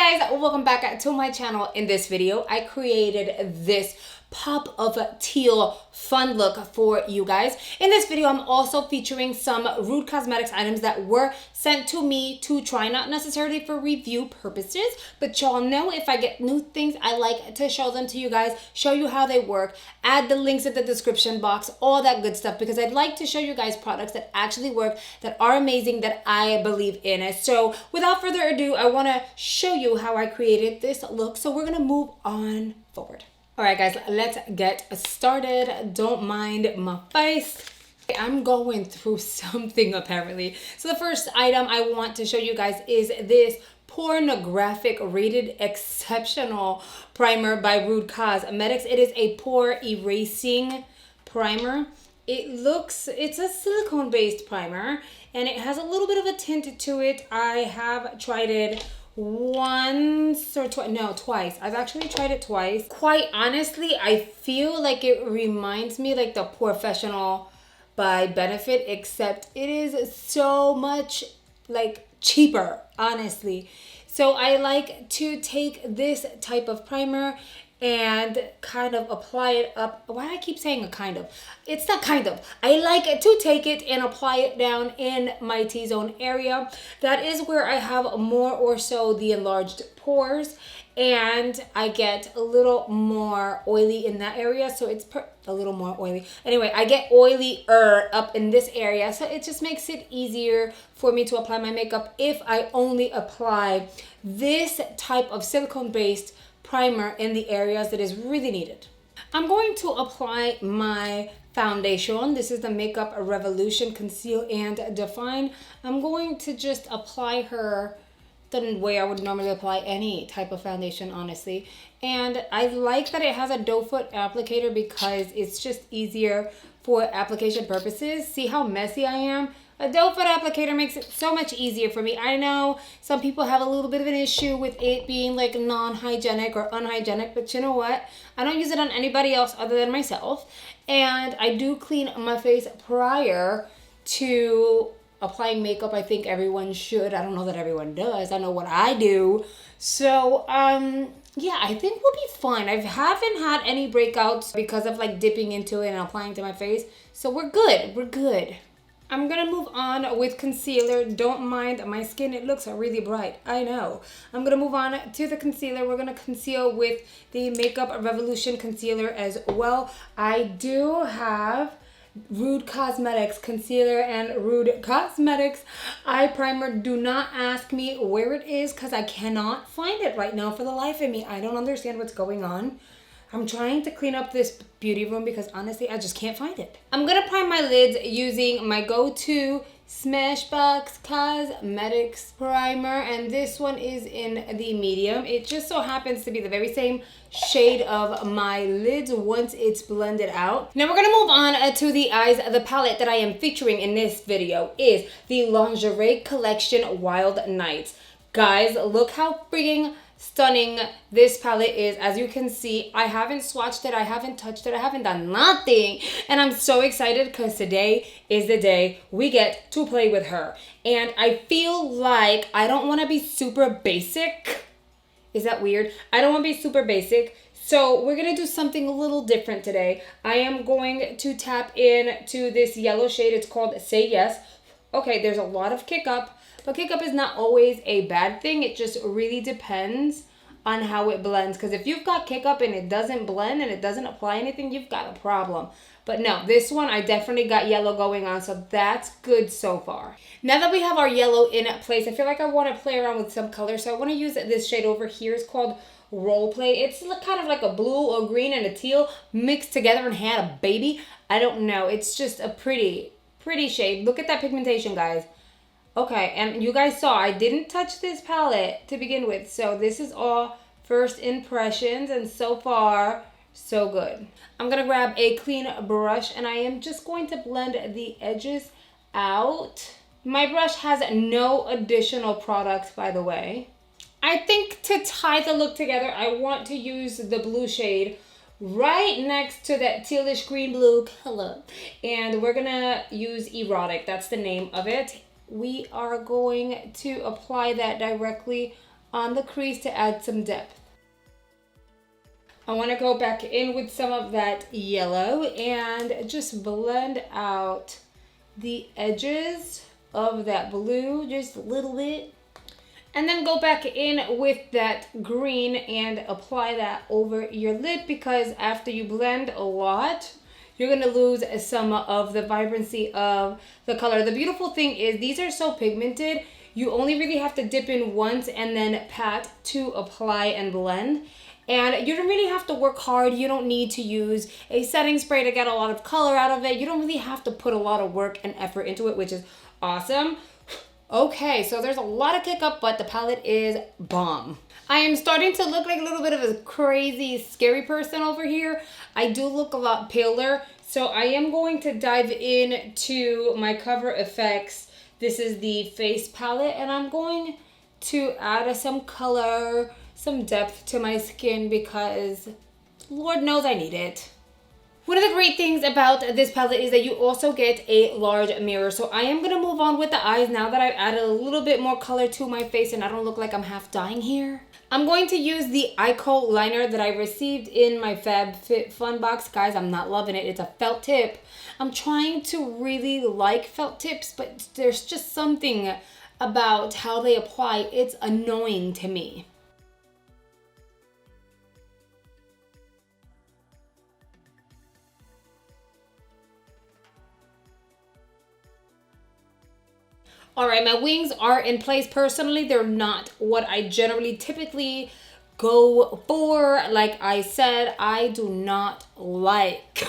Hey guys, welcome back to my channel. In this video, I created this pop of teal fun look for you guys. In this video, I'm also featuring some Rude Cosmetics items that were sent to me to try, not necessarily for review purposes, but y'all know if I get new things, I like to show them to you guys, show you how they work, add the links in the description box, all that good stuff, because I'd like to show you guys products that actually work, that are amazing, that I believe in it. So without further ado, I want to show you how I created this look. So we're going to move on forward. All right, guys, let's get started. Don't mind my face. I'm going through something apparently. So the first item I want to show you guys is this pornographic rated exceptional primer by Rude Cosmetics. It is a pore erasing primer. It's a silicone based primer and it has a little bit of a tint to it. I have tried it once or twice. I've actually tried it twice. Quite honestly, I feel like it reminds me like the Professional by Benefit, except it is so much like cheaper, honestly. So I like to take this type of primer and kind of apply it up. Why do I keep saying a kind of? It's not kind of. I like to take it and apply it down in my T-zone area. That is where I have more or so the enlarged pores, and I get a little more oily in that area. So it's a little more oily. Anyway, I get oilier up in this area. So it just makes it easier for me to apply my makeup if I only apply this type of silicone-based primer in the areas that is really needed. I'm going to apply my foundation. This is the Makeup Revolution Conceal and Define. I'm going to just apply her the way I would normally apply any type of foundation, honestly. And I like that it has a doe foot applicator because it's just easier for application purposes. See how messy I am? A doe foot applicator makes it so much easier for me. I know some people have a little bit of an issue with it being like non-hygienic or unhygienic, but you know what? I don't use it on anybody else other than myself. And I do clean my face prior to applying makeup. I think everyone should. I don't know that everyone does. I know what I do. So, yeah, I think we'll be fine. I haven't had any breakouts because of like dipping into it and applying to my face. So we're good. We're good. I'm going to move on with concealer. Don't mind my skin. It looks really bright. I know. I'm going to move on to the concealer. We're going to conceal with the Makeup Revolution concealer as well. I do have Rude Cosmetics concealer and Rude Cosmetics eye primer. Do not ask me where it is because I cannot find it right now for the life of me. I don't understand what's going on. I'm trying to clean up this beauty room because honestly, I just can't find it. I'm going to prime my lids using my go-to Smashbox Cosmetics primer, and this one is in the medium. It just so happens to be the very same shade of my lids once it's blended out. Now we're going to move on to the eyes. The palette that I am featuring in this video is the Lingerie Collection Wild Nights. Guys, look how freaking stunning this palette is. As you can see, I haven't swatched it, I haven't touched it, I haven't done nothing, and I'm so excited because today is the day we get to play with her. And I feel like I don't want to be super basic. Is that weird? I don't want to be super basic, so we're gonna do something a little different today. I am going to tap into this yellow shade. It's called Say Yes. Okay, there's a lot of kick up, but kick up is not always a bad thing. It just really depends on how it blends. Because if you've got kick up and it doesn't blend and it doesn't apply anything, you've got a problem. But no, this one, I definitely got yellow going on. So that's good so far. Now that we have our yellow in place, I feel like I want to play around with some color. So I want to use this shade over here. It's called Role Play. It's kind of like a blue, a green, and a teal mixed together and had a baby. I don't know. It's just a pretty shade. Look at that pigmentation, guys. Okay, and you guys saw I didn't touch this palette to begin with, so this is all first impressions, and so far, so good. I'm gonna grab a clean brush, and I am just going to blend the edges out. My brush has no additional products, by the way. I think to tie the look together, I want to use the blue shade right next to that tealish green blue color, and we're gonna use Erotic. That's the name of it. We are going to apply that directly on the crease to add some depth. I want to go back in with some of that yellow and just blend out the edges of that blue just a little bit. And then go back in with that green and apply that over your lip, because after you blend a lot, you're gonna lose some of the vibrancy of the color. The beautiful thing is these are so pigmented, you only really have to dip in once and then pat to apply and blend. And you don't really have to work hard. You don't need to use a setting spray to get a lot of color out of it. You don't really have to put a lot of work and effort into it, which is awesome. Okay, so there's a lot of kick up, but the palette is bomb. I am starting to look like a little bit of a crazy, scary person over here. I do look a lot paler, so I am going to dive into my Cover FX. This is the face palette, and I'm going to add some color, some depth to my skin, because Lord knows I need it. One of the great things about this palette is that you also get a large mirror. So I am going to move on with the eyes now that I've added a little bit more color to my face and I don't look like I'm half dying here. I'm going to use the Eyeko liner that I received in my FabFitFun box. Guys, I'm not loving it. It's a felt tip. I'm trying to really like felt tips, but there's just something about how they apply. It's annoying to me. All right, my wings are in place. Personally, they're not what I generally typically go for. Like I said, I do not like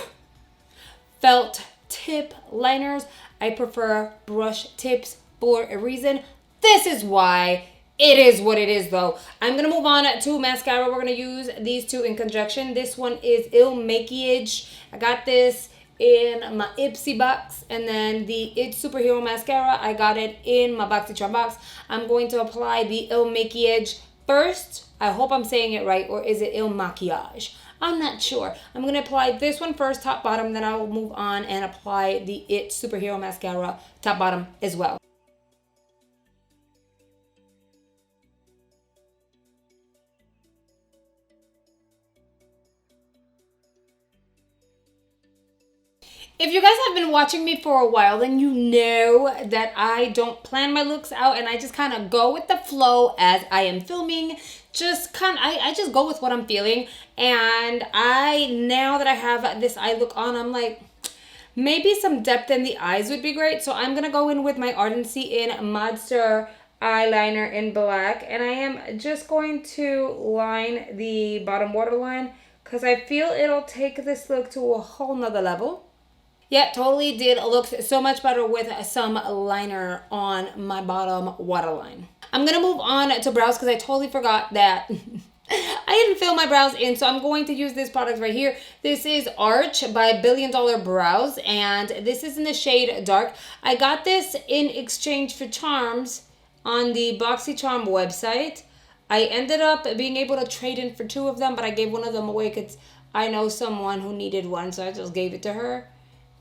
felt tip liners. I prefer brush tips for a reason. This is why it is what it is though. I'm gonna move on to mascara. We're gonna use these two in conjunction. This one is Ilmakiage. I got this in my FTC box, and then the It's Superhero Mascara, I got it in my BoxyCharm box. I'm going to apply the Ilmakiage first. I hope I'm saying it right, or is it Ilmakiage? I'm not sure. I'm going to apply this one first, top bottom, then I will move on and apply the It's Superhero Mascara top bottom as well. If you guys have been watching me for a while, then you know that I don't plan my looks out and I just kind of go with the flow as I am filming. I just go with what I'm feeling. And now that I have this eye look on, I'm like, maybe some depth in the eyes would be great. So I'm going to go in with my Ardency in Modster eyeliner in black. And I am just going to line the bottom waterline because I feel it'll take this look to a whole nother level. Yeah, totally did look so much better with some liner on my bottom waterline. I'm going to move on to brows because I totally forgot that I didn't fill my brows in. So I'm going to use this product right here. This is Arch by Billion Dollar Brows, and this is in the shade Dark. I got this in exchange for charms on the BoxyCharm website. I ended up being able to trade in for 2 of them, but I gave one of them away because I know someone who needed one, so I just gave it to her.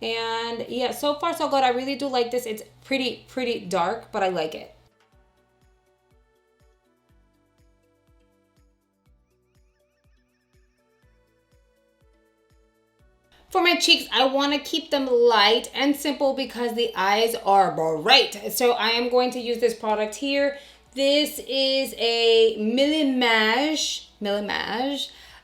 And yeah, so far so good. I really do like this. It's pretty dark, but I like it. For my cheeks, I want to keep them light and simple because the eyes are bright. So I am going to use this product here. This is a Milimage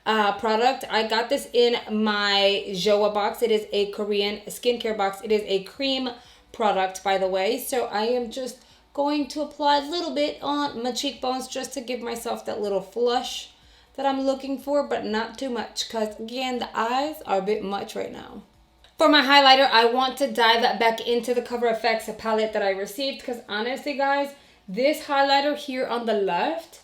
product. I got this in my GOT A box. It is a Korean skincare box. It is a cream product, by the way. So I am just going to apply a little bit on my cheekbones just to give myself that little flush that I'm looking for, but not too much because, again, the eyes are a bit much right now. For my highlighter, I want to dive back into the Cover FX palette that I received because, honestly, guys, this highlighter here on the left,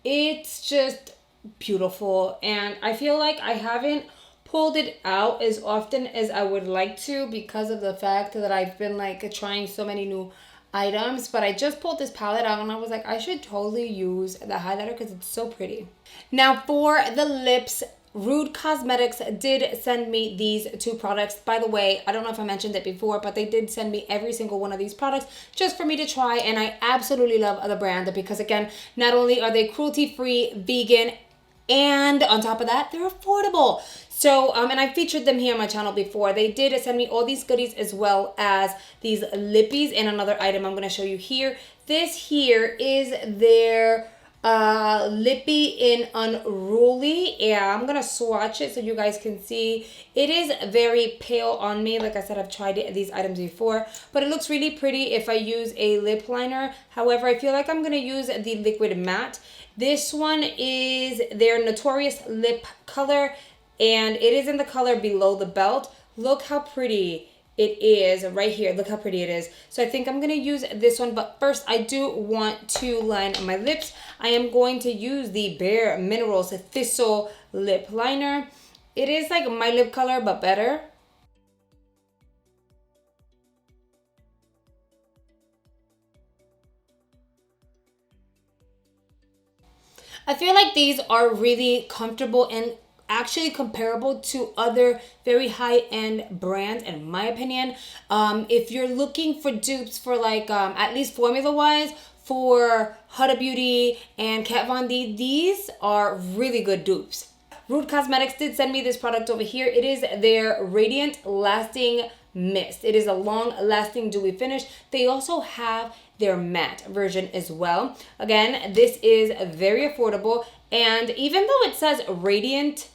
it's just beautiful, and I feel like I haven't pulled it out as often as I would like to because of the fact that I've been like trying so many new items. But I just pulled this palette out and I was like, I should totally use the highlighter because it's so pretty. Now for the lips, Rude Cosmetics did send me these two products. By the way, I don't know if I mentioned it before, but they did send me every single one of these products just for me to try. And I absolutely love the brand because, again, not only are they cruelty-free, vegan, and on top of that, they're affordable. So, and I featured them here on my channel before. They did send me all these goodies as well as these lippies and another item I'm going to show you here. This here is their lippy in Unruly. Yeah, I'm gonna swatch it so you guys can see. It is very pale on me. Like I said, I've tried these items before, but it looks really pretty if I use a lip liner. However, I feel like I'm gonna use the liquid matte. This one is their Notorious Lip Color, and it is in the color Below the Belt. Look how pretty it is right here. Look how pretty it is. So I think I'm gonna use this one, but first I do want to line my lips. I am going to use the Bare Minerals Thistle lip liner. It is like my lip color but better. I feel like these are really comfortable and actually comparable to other very high-end brands, in my opinion. If you're looking for dupes for like at least formula-wise for Huda Beauty and Kat Von D, these are really good dupes. Rude Cosmetics did send me this product over here. It is their Radiant Lasting Mist. It is a long-lasting dewy finish. They also have their matte version as well. Again, this is very affordable, and even though it says Radiant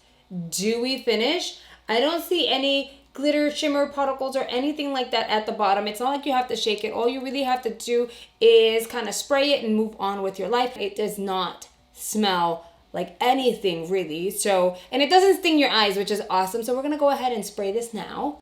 Dewy Finish, I don't see any glitter, shimmer particles or anything like that at the bottom. It's not like you have to shake it. All you really have to do is kind of spray it and move on with your life. It does not smell like anything really. So, and it doesn't sting your eyes, which is awesome. So we're gonna go ahead and spray this now.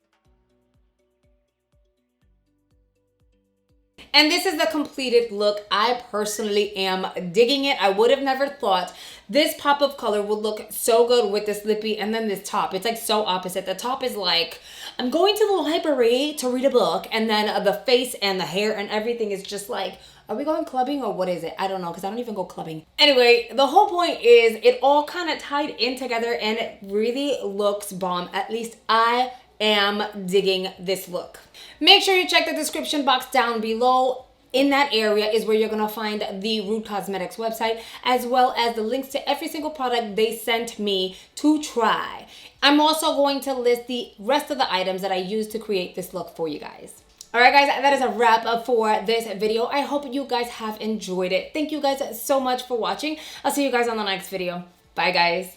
And this is the completed look. I personally am digging it. I would have never thought this pop of color would look so good with this lippy and then this top. It's like so opposite. The top is like, I'm going to the library to read a book, and then the face and the hair and everything is just like, are we going clubbing or what is it? I don't know, because I don't even go clubbing. Anyway, the whole point is it all kind of tied in together and it really looks bomb. At least I am digging this look. Make sure you check the description box down below. In that area is where you're gonna find the Rude Cosmetics website, as well as the links to every single product they sent me to try. I'm also going to list the rest of the items that I used to create this look for you guys. All right, guys, that is a wrap up for this video. I hope you guys have enjoyed it. Thank you guys so much for watching. I'll see you guys on the next video. Bye, guys.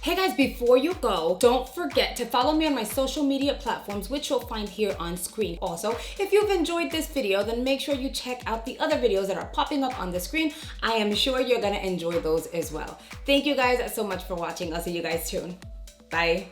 Hey guys, before you go, don't forget to follow me on my social media platforms, which you'll find here on screen. Also, if you've enjoyed this video, then make sure you check out the other videos that are popping up on the screen. I am sure you're gonna enjoy those as well. Thank you guys so much for watching. I'll see you guys soon. Bye.